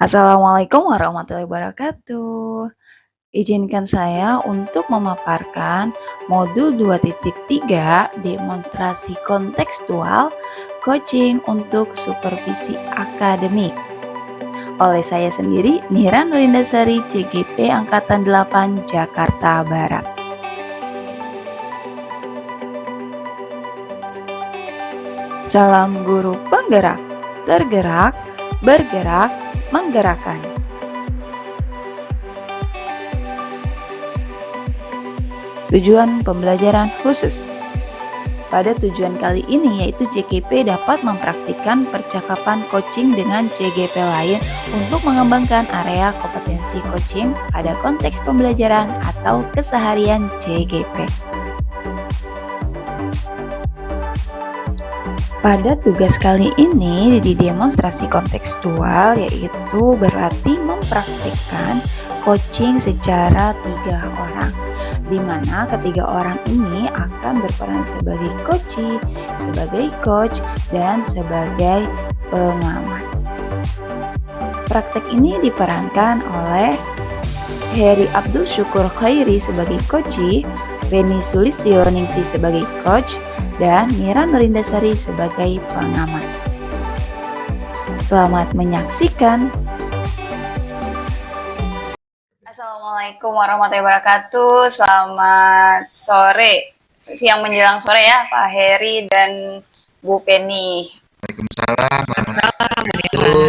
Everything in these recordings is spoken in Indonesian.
Assalamualaikum warahmatullahi wabarakatuh. Izinkan saya untuk memaparkan modul 2.3 demonstrasi kontekstual coaching untuk supervisi akademik. Oleh saya sendiri, Nira Nurindasari, CGP Angkatan 8, Jakarta Barat. Salam guru penggerak, tergerak, bergerak, menggerakkan. Tujuan pembelajaran khusus. Pada tujuan kali ini yaitu CGP dapat mempraktikkan percakapan coaching dengan CGP lain untuk mengembangkan area kompetensi coaching pada konteks pembelajaran atau keseharian CGP. Pada tugas kali ini di demonstrasi kontekstual yaitu berlatih mempraktikkan coaching secara 3 orang, di mana ketiga orang ini akan berperan sebagai coach, dan sebagai pengamat. Praktek ini diperankan oleh Heri Abdul Syukur Khairi sebagai coach, Beni Sulistioningsi sebagai coach, dan Mira Nurindasari sebagai pengamat. Selamat menyaksikan. Assalamualaikum warahmatullahi wabarakatuh. Selamat sore, siang menjelang sore ya, Pak Heri dan Bu Penny. Waalaikumsalam warahmatullahi wabarakatuh.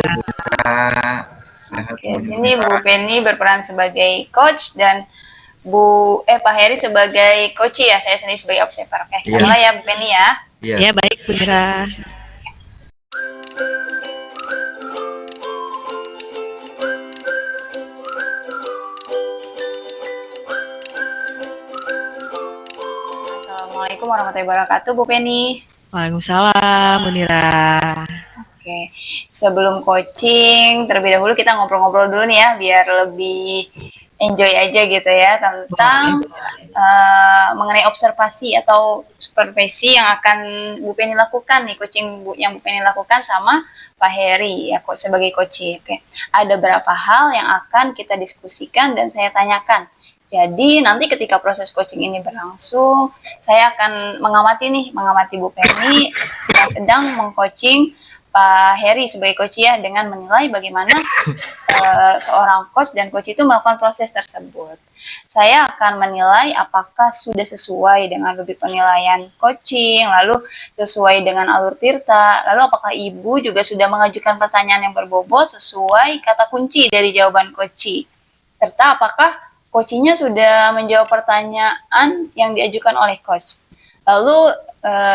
Oke, di sini Bu Penny berperan sebagai coach dan Pak Heri sebagai coach ya, saya sendiri sebagai observer. Oke, kita mulai ya Bu Penny ya. Ya baik, Bu Mira. Assalamualaikum warahmatullahi wabarakatuh, Bu Penny. Waalaikumsalam, Bu Mira. Oke, sebelum coaching, terlebih dahulu kita ngobrol-ngobrol dulu nih ya, biar lebih enjoy aja gitu ya, tentang mengenai observasi atau supervisi yang akan Bu Penny lakukan nih, coaching yang Bu Penny lakukan sama Pak Heri ya sebagai coach. Oke, ada beberapa hal yang akan kita diskusikan dan saya tanyakan. Jadi nanti ketika proses coaching ini berlangsung, saya akan mengamati Bu Penny yang sedang mengcoaching Pak Heri sebagai coach ya, dengan menilai bagaimana seorang coach dan coach itu melakukan proses tersebut. Saya akan menilai apakah sudah sesuai dengan lebih penilaian coaching, lalu sesuai dengan alur tirta, lalu apakah Ibu juga sudah mengajukan pertanyaan yang berbobot sesuai kata kunci dari jawaban coach, serta apakah coachingnya sudah menjawab pertanyaan yang diajukan oleh coach. Lalu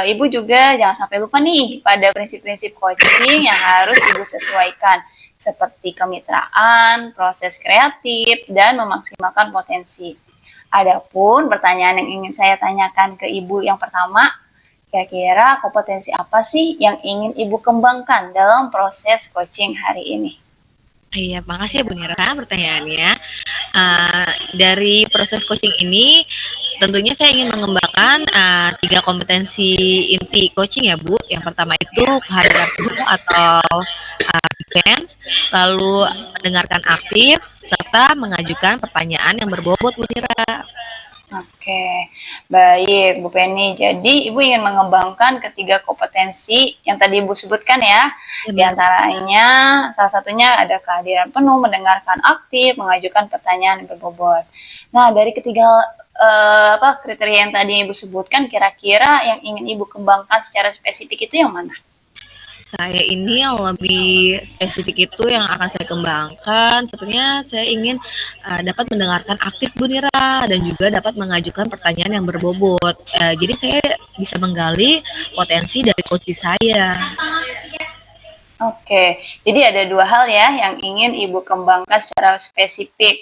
Ibu juga jangan sampai lupa nih pada prinsip-prinsip coaching yang harus Ibu sesuaikan, seperti kemitraan, proses kreatif, dan memaksimalkan potensi. Adapun pertanyaan yang ingin saya tanyakan ke Ibu yang pertama, kira-kira kompetensi apa sih yang ingin Ibu kembangkan dalam proses coaching hari ini? Iya, makasih ya Bu Mira pertanyaannya. Dari proses coaching ini, tentunya saya ingin mengembangkan 3 kompetensi inti coaching ya Bu. Yang pertama itu kehadiran penuh atau presence, lalu mendengarkan aktif, serta mengajukan pertanyaan yang berbobot Bu Mira. Oke, baik Bu Penny. Jadi Ibu ingin mengembangkan ketiga kompetensi yang tadi Ibu sebutkan ya. Di antaranya salah satunya ada kehadiran penuh, mendengarkan aktif, mengajukan pertanyaan yang berbobot. Nah, dari ketiga kriteria yang tadi Ibu sebutkan, kira-kira yang ingin Ibu kembangkan secara spesifik itu yang mana? Saya ini yang lebih spesifik itu yang akan saya kembangkan, sebenarnya saya ingin dapat mendengarkan aktif Bu Nira dan juga dapat mengajukan pertanyaan yang berbobot. Jadi saya bisa menggali potensi dari coach saya. Oke, jadi ada 2 hal ya yang ingin Ibu kembangkan secara spesifik.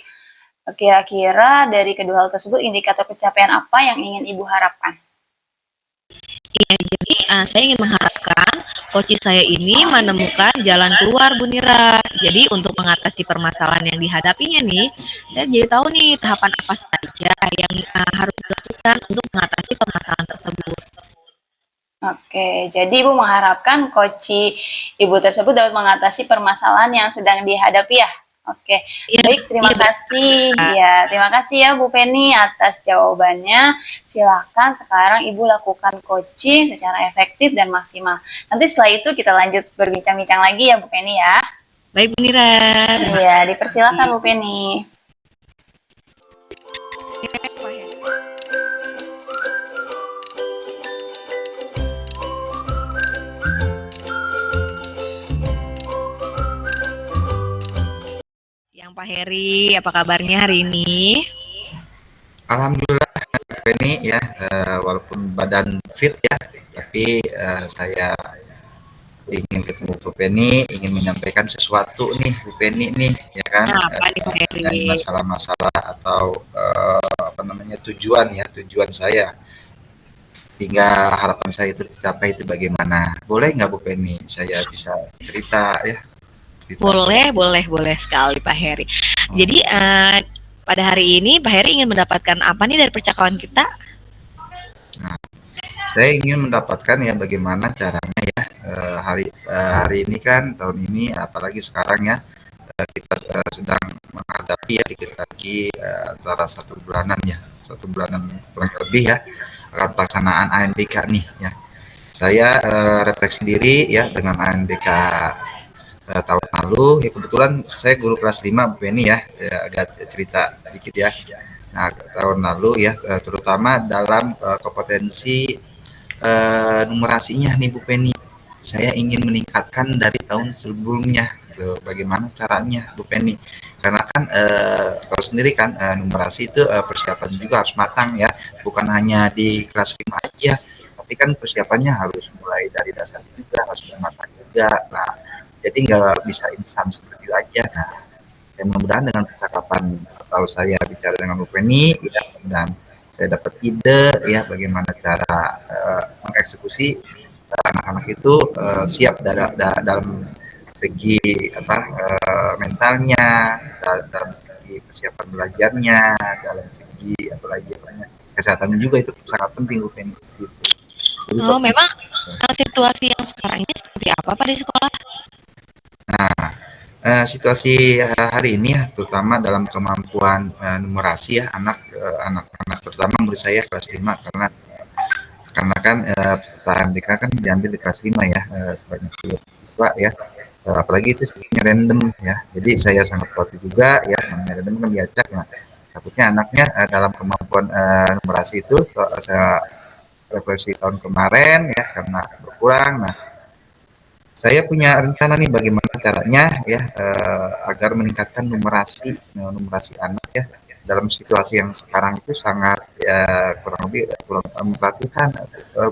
Kira-kira dari kedua hal tersebut indikator pencapaian apa yang ingin Ibu harapkan? Iya, jadi saya ingin mengharapkan coach saya ini menemukan jalan keluar Bu Nira. Jadi untuk mengatasi permasalahan yang dihadapinya nih, saya jadi tahu nih tahapan apa saja yang harus dilakukan untuk mengatasi permasalahan tersebut. Oke, jadi Ibu mengharapkan coaching Ibu tersebut dapat mengatasi permasalahan yang sedang dihadapi ya? Oke, Iya, baik terima iya betul, kasih. Kak. Ya, terima kasih ya Bu Penny atas jawabannya. Silakan sekarang Ibu lakukan coaching secara efektif dan maksimal. Nanti setelah itu kita lanjut berbincang-bincang lagi ya Bu Penny ya. Baik Bu Nira, terima Iya, dipersilakan kasih. Bu Penny. Yang Pak Heri, apa kabarnya hari ini? Alhamdulillah, Penny ya, walaupun badan fit ya, tapi saya ingin ketemu Bu Penny, ingin menyampaikan sesuatu nih Bu Penny nih, ya kan, Nah, apa nih Pak mengenai Heri? masalah-masalah atau apa namanya tujuan saya hingga harapan saya itu tercapai itu bagaimana? Boleh nggak Bu Penny? Saya bisa cerita ya, cerita. Boleh sekali Pak Heri. Jadi pada hari ini Pak Heri ingin mendapatkan apa nih dari percakapan kita? Nah, saya ingin mendapatkan ya bagaimana caranya ya hari ini kan tahun ini apalagi sekarang ya kita sedang menghadapi ya dikit lagi antara 1 bulanan ya 1 bulanan kurang lebih ya akan pelaksanaan ANBK nih ya. Saya refleksi diri ya dengan ANBK tahun lalu ya kebetulan saya guru kelas 5 Bu Penny ya agak cerita sedikit ya. Nah tahun lalu ya terutama dalam kompetensi numerasinya nih Bu Penny. Saya ingin meningkatkan dari tahun sebelumnya. Gitu. Bagaimana caranya Bu Penny? Karena kan kalau sendiri kan numerasi itu persiapan juga harus matang ya. Bukan hanya di kelas 5 aja. Tapi kan persiapannya harus mulai dari dasar juga, harus matang juga. Nah, jadi nggak bisa instan seperti itu aja. Nah, ya mudah-mudahan dengan percakapan atau saya bicara dengan Bu Penny, ya mudah-mudahan saya dapat ide ya bagaimana cara mengeksekusi anak-anak itu siap dalam segi apa mentalnya, dalam segi persiapan belajarnya, dalam segi apalagi kesehatan juga itu sangat penting Bu Penny. Gitu. Jadi, Oh, memang situasi yang sekarang ini seperti apa Pak di sekolah? nah, situasi hari ini ya, terutama dalam kemampuan numerasi ya anak-anak terutama murid saya kelas 5 karena kan peserta MDK kan diambil di kelas 5 ya sebanyak 10 siswa ya apalagi itu sistemnya random ya jadi saya sangat khawatir juga ya namanya random kan diacak nah takutnya anaknya dalam kemampuan numerasi itu saya refleksi tahun kemarin ya karena berkurang nah saya punya rencana nih bagaimana caranya ya agar meningkatkan numerasi anak ya dalam situasi yang sekarang itu sangat ya kurang lebih kurang memperhatikan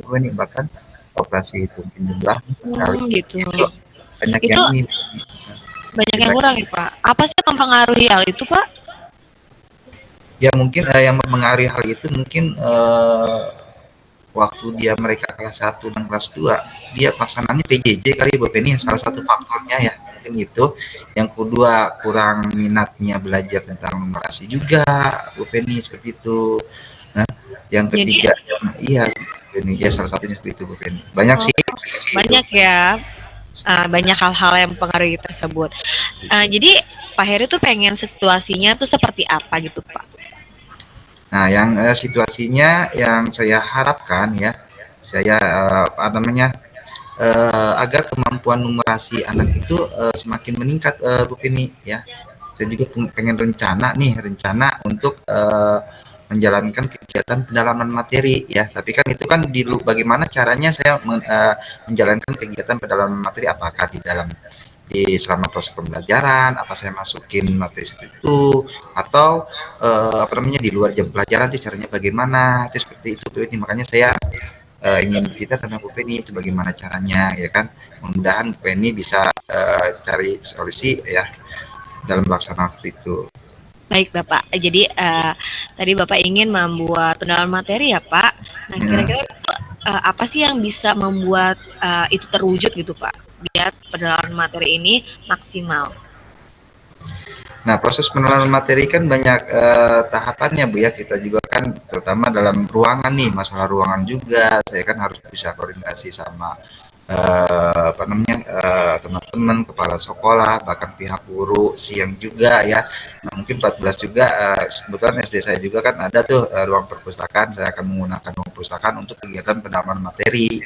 Bu ini bahkan operasi itu jumlah kali Gitu. itu banyak Itu yang ini banyak yang kurang ya Pak. Apa sih yang mempengaruhi hal itu Pak? ya mungkin yang mempengaruhi hal itu mungkin waktu mereka kelas 1 dan kelas 2 dia pasangannya PJJ kali Bu Penny salah satu faktornya ya mungkin itu yang kedua kurang minatnya belajar tentang numerasi juga Bu Penny seperti itu nah yang Jadi ketiga iya ini ya salah satunya seperti itu Bu Penny banyak sih banyak ya, banyak hal-hal yang mempengaruhi tersebut. Jadi Pak Heri tuh pengen situasinya tuh seperti apa gitu Pak? nah yang situasinya yang saya harapkan ya saya apa namanya agar kemampuan numerasi anak itu semakin meningkat Bu Penny ya. Saya juga pengen rencana untuk menjalankan kegiatan pendalaman materi ya. Tapi kan itu kan bagaimana caranya saya menjalankan kegiatan pendalaman materi apakah selama proses pembelajaran apa saya masukin materi seperti itu atau apa namanya di luar jam pelajaran itu caranya bagaimana itu seperti itu makanya saya ingin kita tentang Bu Penny itu bagaimana caranya ya kan mudah-mudahan Bu Penny bisa cari solusi ya dalam pelaksanaan seperti itu. Baik Bapak, jadi tadi Bapak ingin membuat pendalaman materi ya Pak. Nah kira-kira apa sih yang bisa membuat itu terwujud gitu Pak? Biar pendalaman materi ini maksimal. Nah, proses pengenalan materi kan banyak tahapannya Bu ya. Kita juga kan terutama dalam ruangan nih, masalah ruangan juga. Saya kan harus bisa koordinasi sama apa namanya teman-teman, kepala sekolah, bahkan pihak guru siang juga ya. Nah, mungkin 14 juga kebetulan SD saya juga kan ada tuh ruang perpustakaan. Saya akan menggunakan ruang perpustakaan untuk kegiatan pendalaman materi.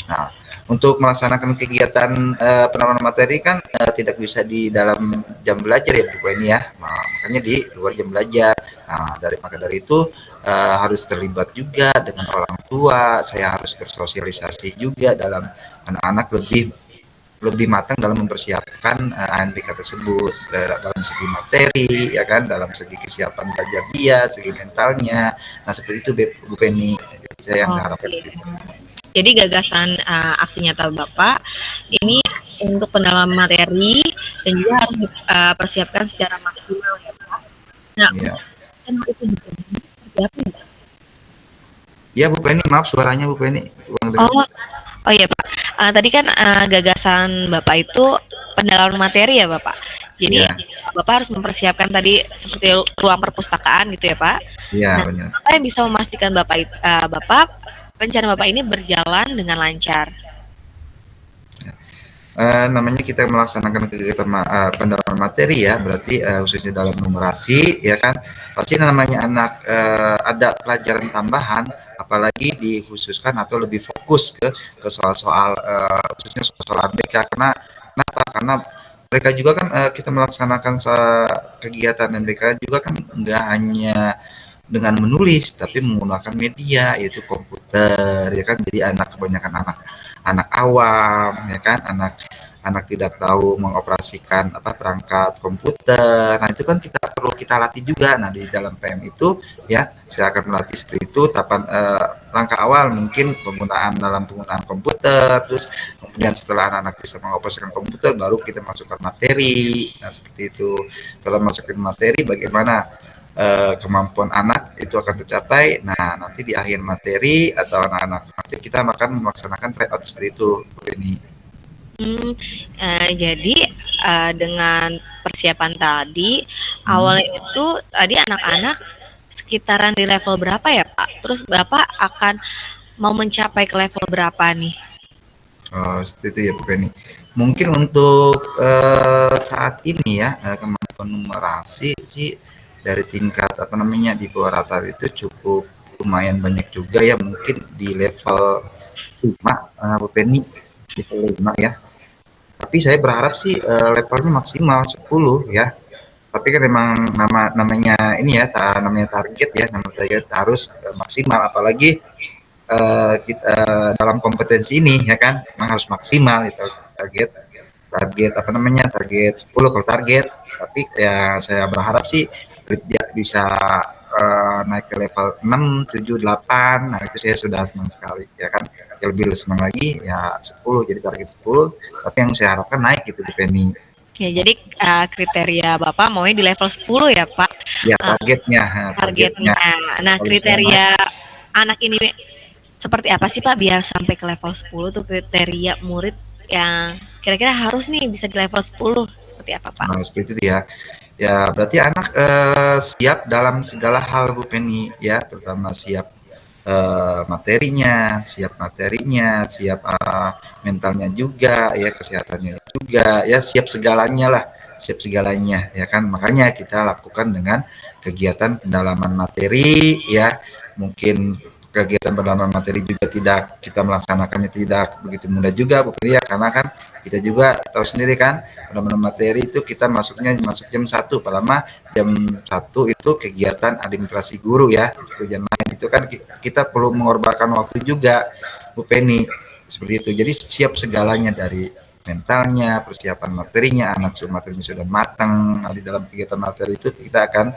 Nah, untuk melaksanakan kegiatan penanaman materi kan tidak bisa di dalam jam belajar ya Bu ini ya. Nah, makanya di luar jam belajar. Nah, maka dari itu harus terlibat juga dengan orang tua. Saya harus bersosialisasi juga dalam anak-anak lebih lebih matang dalam mempersiapkan ANBK tersebut dalam segi materi ya kan, dalam segi kesiapan belajar dia, segi mentalnya. Nah, seperti itu Bu Penny. Jadi saya yang harapkan. Jadi gagasan aksi nyata Bapak ini untuk pendalaman materi dan juga harus dipersiapkan secara maksimal ya Pak. Nah, ya. itu juga seperti apa ya? Ya Bu Penny, maaf suaranya Bu Penny. Oh iya Pak. Tadi kan gagasan Bapak itu pendalaman materi ya Bapak. Jadi Bapak harus mempersiapkan tadi seperti ruang perpustakaan gitu ya Pak. Iya, benar. Apa yang bisa memastikan Bapak rencana Bapak ini berjalan dengan lancar? Namanya kita melaksanakan kegiatan pendalaman materi ya, berarti khususnya dalam numerasi ya kan, pasti namanya anak ada pelajaran tambahan, apalagi dikhususkan atau lebih fokus ke soal-soal khususnya soal ABK. Kenapa? Karena mereka juga kan kita melaksanakan kegiatan MBK juga kan nggak hanya dengan menulis tapi menggunakan media yaitu komputer ya kan. Jadi kebanyakan anak awam ya kan, anak tidak tahu mengoperasikan perangkat komputer. Nah, itu kan perlu kita latih juga. Nah, di dalam PM itu ya saya akan melatih seperti itu tahapan langkah awal mungkin penggunaan komputer, terus kemudian setelah anak-anak bisa mengoperasikan komputer baru kita masukkan materi. Nah, seperti itu. Setelah masukin materi bagaimana kemampuan anak itu akan tercapai. Nah, nanti di akhir materi atau anak-anak nanti kita akan melaksanakan tryout seperti itu ini. Jadi dengan persiapan tadi awalnya itu tadi anak-anak sekitaran di level berapa ya Pak? Terus Bapak akan mau mencapai ke level berapa nih? Seperti itu ya Bu Penny. Mungkin untuk saat ini ya kemampuan numerasi sih dari tingkat di bawah rata itu cukup lumayan banyak juga ya, mungkin di level 5 Bu Penny, level 5 ya. Tapi saya berharap sih levelnya maksimal 10 ya. Tapi kan memang namanya ini ya, namanya target ya, namanya target harus maksimal, apalagi kita dalam kompetensi ini ya kan, memang harus maksimal itu target target 10 kalau target. Tapi ya saya berharap sih bisa naik ke level 6, 7, 8. Nah, itu saya sudah senang sekali ya kan. Ya, lebih senang lagi ya 10, jadi target 10, tapi yang saya harapkan naik gitu Bu Penny. Ya, jadi kriteria Bapak maunya di level 10 ya Pak? Ya, targetnya. Nah, kriteria anak ini seperti apa sih Pak biar sampai ke level 10 tuh, kriteria murid yang kira-kira harus nih bisa di level 10 seperti apa Pak? Nah, seperti itu ya. Ya, berarti anak siap dalam segala hal Bu Penny ya, terutama siap materinya, siap mentalnya juga ya, kesehatannya juga ya, siap segalanya ya kan. Makanya kita lakukan dengan kegiatan pendalaman materi ya. Mungkin kegiatan pendalaman materi juga kita melaksanakannya tidak begitu mudah juga Bu Penny ya, karena kan kita juga tahu sendiri kan pendalaman materi itu kita masuk jam 1, lama jam 1 itu kegiatan administrasi guru ya, ujian lain itu kan kita perlu mengorbankan waktu juga Bu Penny seperti itu. Jadi siap segalanya dari mentalnya, persiapan materinya, materinya sudah matang. Nah, di dalam kegiatan materi itu kita akan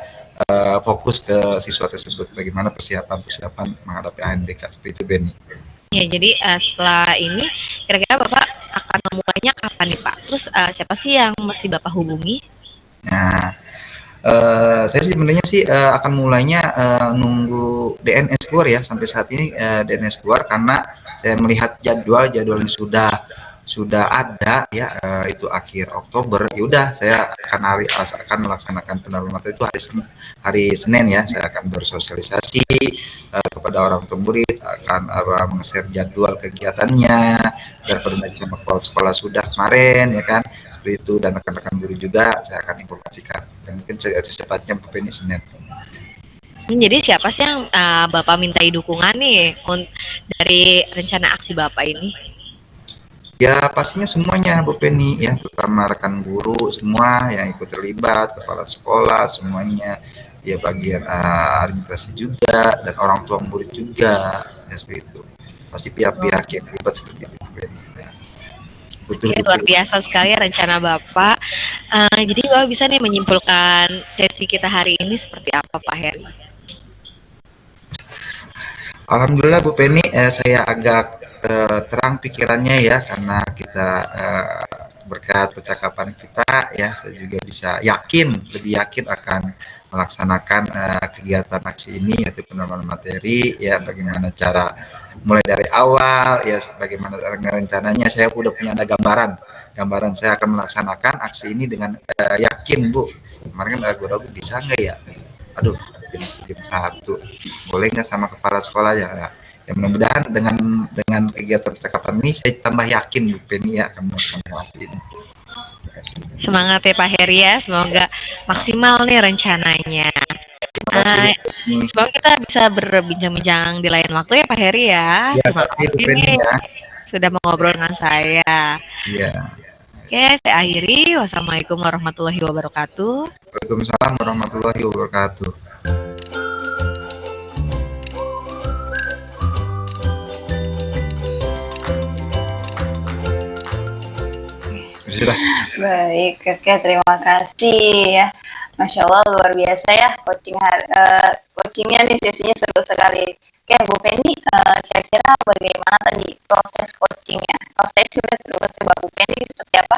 fokus ke siswa tersebut bagaimana persiapan menghadapi ANBK seperti itu Benny. Ya, jadi setelah ini kira-kira Bapak akan memulainya kapan nih Pak? Terus siapa sih yang mesti Bapak hubungi? Nah, saya sebenarnya sih akan mulainya nunggu DNS keluar ya. Sampai saat ini DNS keluar karena saya melihat jadwal yang sudah sudah ada ya, itu akhir Oktober, ya udah saya akan melaksanakan penerimaan materi itu hari Senin ya. Saya akan bersosialisasi kepada orang tua murid, akan meng-share jadwal kegiatannya dan koordinasi sama kepala sekolah sudah kemarin ya kan, seperti itu, dan rekan-rekan guru juga saya akan informasikan. Dan mungkin secepatnya ini Senin. Jadi siapa sih yang Bapak mintai dukungan nih dari rencana aksi Bapak ini? Ya pastinya semuanya Bu Penny ya, terutama rekan guru semua yang ikut terlibat, kepala sekolah semuanya, ya bagian administrasi juga, dan orang tua murid juga, ya seperti itu. Pasti pihak-pihak yang terlibat seperti itu Bu Penny. Ya. Oke, luar biasa sekali rencana Bapak. Jadi Bapak bisa nih menyimpulkan sesi kita hari ini seperti apa Pak Heri? Alhamdulillah Bu Penny, saya agak terang pikirannya ya, karena kita berkat percakapan kita ya, saya juga bisa lebih yakin akan melaksanakan kegiatan aksi ini, yaitu penerimaan materi ya, bagaimana cara mulai dari awal ya, bagaimana rencananya. Saya udah punya ada gambaran saya akan melaksanakan aksi ini dengan yakin Bu. Kemarin kan ragu-ragu bisa nggak ya, aduh jam 1 boleh nggak sama kepala sekolah ya. Ya mudah-mudahan dengan kegiatan percakapan ini saya tambah yakin Bu Penny ya akan melaksanakan ini. Semangat ya Pak Heri ya, semoga maksimal nih rencananya. Semoga kita bisa berbincang-bincang di lain waktu ya Pak Heri ya. Terima kasih Bu Penny ya. Sudah mengobrol dengan saya. Iya. Oke, saya akhiri. Wassalamualaikum warahmatullahi wabarakatuh. Waalaikumsalam warahmatullahi wabarakatuh. Sudah. Baik, oke, terima kasih ya. Masya Allah, luar biasa ya coachingnya nih, sesinya seru sekali. Oke Bu Penny, kira-kira bagaimana tadi proses coachingnya? Kalau saya sudah terus coba, Bu Penny seperti apa?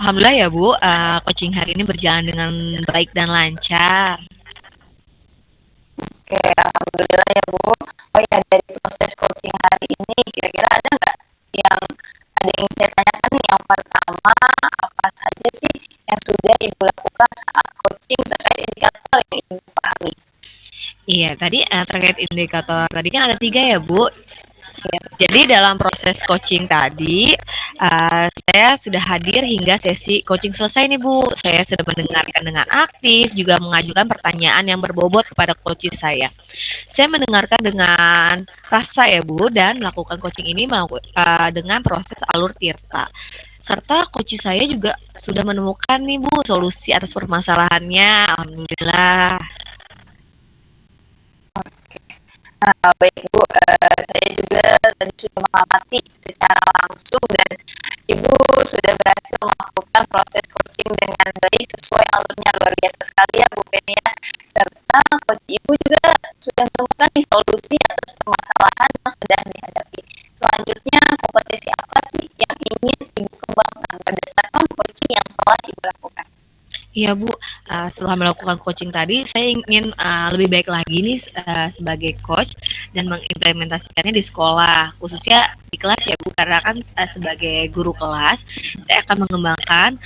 Alhamdulillah ya Bu, coaching hari ini berjalan dengan baik dan lancar. Oke, alhamdulillah ya Bu. Oh ya, dari proses coaching hari ini kira-kira ada nggak yang saya tanyakan nih? Yang pertama, apa saja sih yang sudah Ibu lakukan saat coaching terkait indikator yang Ibu pahami? Iya, tadi terkait indikator tadi kan ada 3 ya Bu. Jadi dalam proses coaching tadi, saya sudah hadir hingga sesi coaching selesai nih Bu. Saya sudah mendengarkan dengan aktif, juga mengajukan pertanyaan yang berbobot kepada coach saya. Saya mendengarkan dengan rasa ya Bu, dan melakukan coaching ini dengan proses alur tirta. Serta coach saya juga sudah menemukan nih Bu solusi atas permasalahannya. Alhamdulillah. Baik Bu, saya juga tadi sudah mengamati secara langsung dan Ibu sudah berhasil melakukan proses coaching dengan baik sesuai alurnya. Luar biasa sekali ya Bu Penny ya. Serta coach Ibu juga sudah menemukan solusi atas permasalahan yang sedang dihadapi. Selanjutnya, kompetensi apa sih yang ingin Ibu kembangkan berdasarkan coaching yang telah Ibu lakukan? Iya Bu, setelah melakukan coaching tadi, saya ingin lebih baik lagi nih sebagai coach dan mengimplementasikannya di sekolah, khususnya di kelas ya Bu, karena kan sebagai guru kelas, saya akan mengembangkan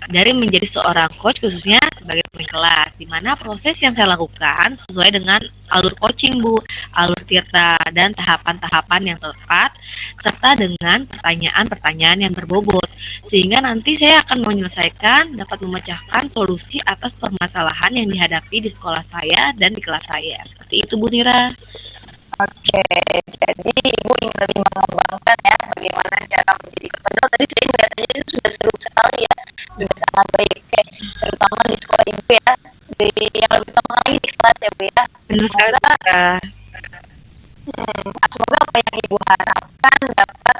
dari menjadi seorang coach khususnya sebagai pemimpin kelas, di mana proses yang saya lakukan sesuai dengan alur coaching Bu, alur tirta dan tahapan-tahapan yang tepat, serta dengan pertanyaan-pertanyaan yang berbobot, sehingga nanti saya akan menyelesaikan, dapat memecahkan solusi atas permasalahan yang dihadapi di sekolah saya dan di kelas saya. Seperti itu Bu Nira. Oke, jadi Ibu ingin lebih mengembangkan ya bagaimana cara menjadi coach. Padahal tadi saya melihat aja itu sudah seru sekali ya, sudah sangat baik. Oke, terutama di sekolah Ibu ya, yang lebih utama lagi di kelas ya Bu ya. Semoga apa yang Ibu harapkan dapat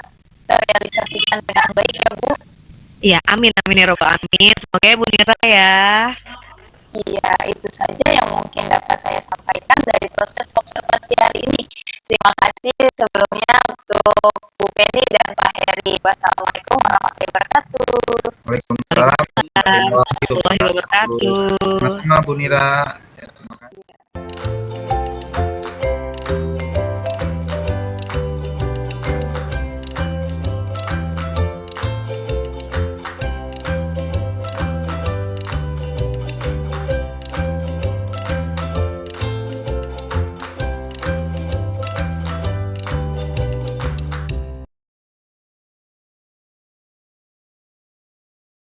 terrealisasikan dengan baik ya Bu. Iya, amin amin ya robbal alamin. Semoga ya Bu Nira ya. Iya, itu saja yang mungkin dapat saya sampaikan dari proses observasi hari ini. Terima kasih sebelumnya untuk Bu Penny dan Pak Heri. Wassalamualaikum warahmatullahi wabarakatuh. Waalaikumsalam warahmatullahi wabarakatuh. Sama Bu Nira.